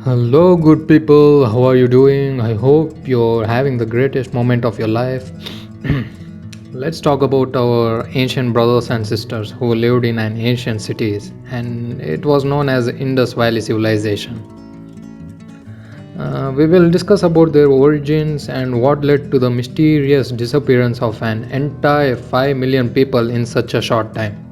Hello, good people. How are you doing? I hope you're having the greatest moment of your life. Let's talk about our ancient brothers and sisters who lived in an ancient cities, and it was known as Indus Valley Civilization. We will discuss about their origins and what led to the mysterious disappearance of an entire 5 million people in such a short time.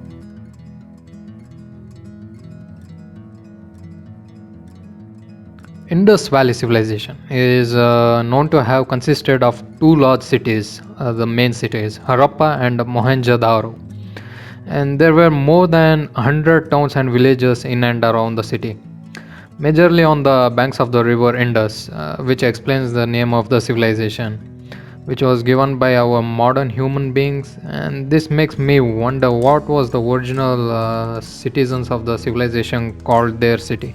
Indus Valley Civilization is known to have consisted of two large cities, the main cities, Harappa and Mohenjo-daro. And there were more than 100 towns and villages in and around the city, majorly on the banks of the river Indus, which explains the name of the civilization, which was given by our modern human beings. And this makes me wonder what was the original citizens of the civilization called their city.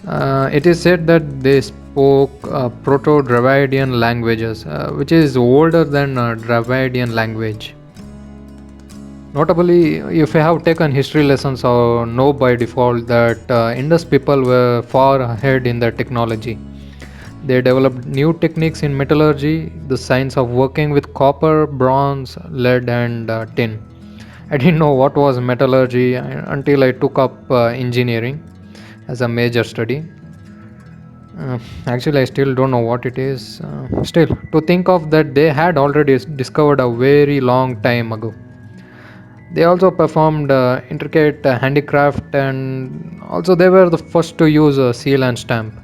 It is said that they spoke Proto-Dravidian languages, which is older than Dravidian language. Notably, if you have taken history lessons or know by default that Indus people were far ahead in their technology. They developed new techniques in metallurgy, the science of working with copper, bronze, lead, and tin. I didn't know what was metallurgy until I took up engineering as a major study. Actually, I still don't know what it is. Still, to think of that, they had already discovered a very long time ago. They also performed intricate handicraft, and also they were the first to use a seal and stamp.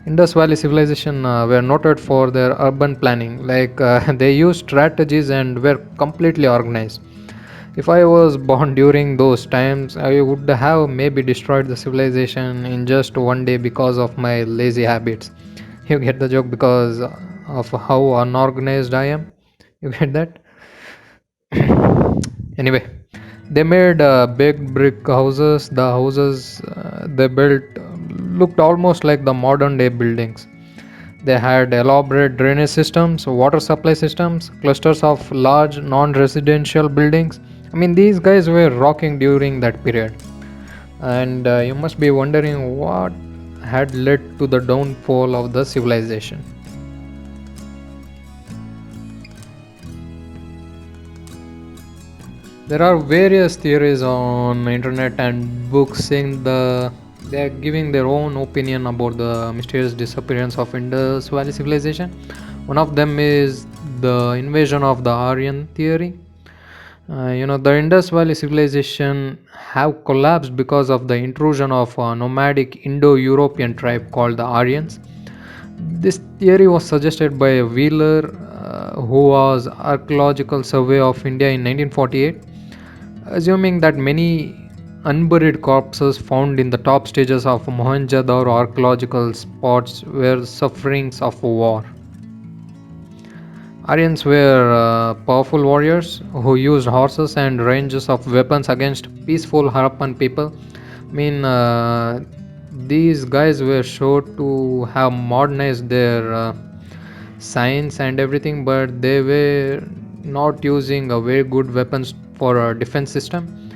Indus Valley civilization were noted for their urban planning, like they used strategies and were completely organized. If I was born during those times, I would have maybe destroyed the civilization in just one day because of my lazy habits. You get the joke because of how unorganized I am? You get that? Anyway, they made big brick houses. The houses they built looked almost like the modern day buildings. They had elaborate drainage systems, water supply systems, clusters of large non residential buildings. I mean, these guys were rocking during that period. And you must be wondering what had led to the downfall of the civilization. There are various theories on the internet and books saying they are giving their own opinion about the mysterious disappearance of Indus Valley civilization. One of them is the invasion of the Aryan theory. The Indus Valley civilization have collapsed because of the intrusion of a nomadic Indo-European tribe called the Aryans. This theory was suggested by Wheeler, who was Archaeological Survey of India in 1948, assuming that many unburied corpses found in the top stages of Mohenjo-daro archaeological spots were sufferings of war. Aryans were powerful warriors who used horses and ranges of weapons against peaceful Harappan people. I mean, these guys were sure to have modernized their science and everything, but they were not using a very good weapons for a defense system.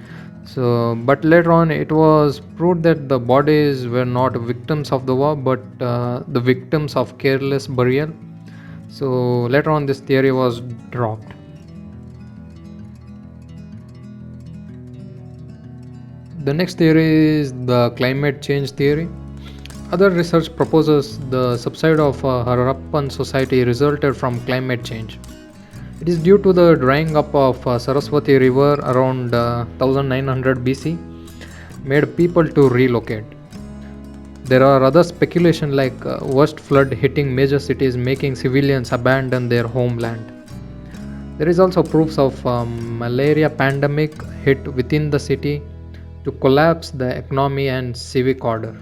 So, but later on, it was proved that the bodies were not victims of the war, but the victims of careless burial. So later on, this theory was dropped. The next theory is the climate change theory. Other research proposes the subside of Harappan society resulted from climate change. It is due to the drying up of Saraswati River around 1900 BC, made people to relocate. There are other speculation like worst flood hitting major cities, making civilians abandon their homeland. There is also proofs of malaria pandemic hit within the city to collapse the economy and civic order.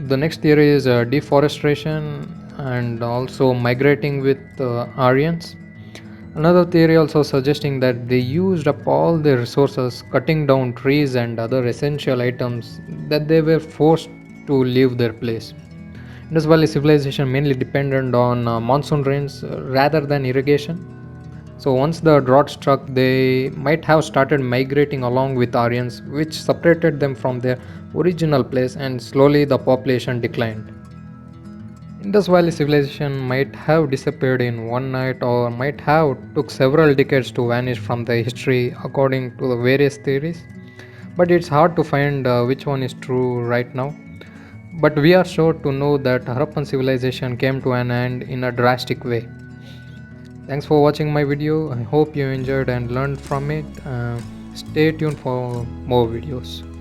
The next theory is deforestation and also migrating with Aryans. Another theory also suggesting that they used up all their resources, cutting down trees and other essential items, that they were forced to leave their place. Indus Valley civilization mainly depended on monsoon rains rather than irrigation. So once the drought struck, they might have started migrating along with Aryans, which separated them from their original place, and slowly the population declined. Indus Valley civilization might have disappeared in one night or might have took several decades to vanish from the history according to the various theories. But it's hard to find which one is true right now. But we are sure to know that Harappan civilization came to an end in a drastic way. Thanks for watching my video. I hope you enjoyed and learned from it. Stay tuned for more videos.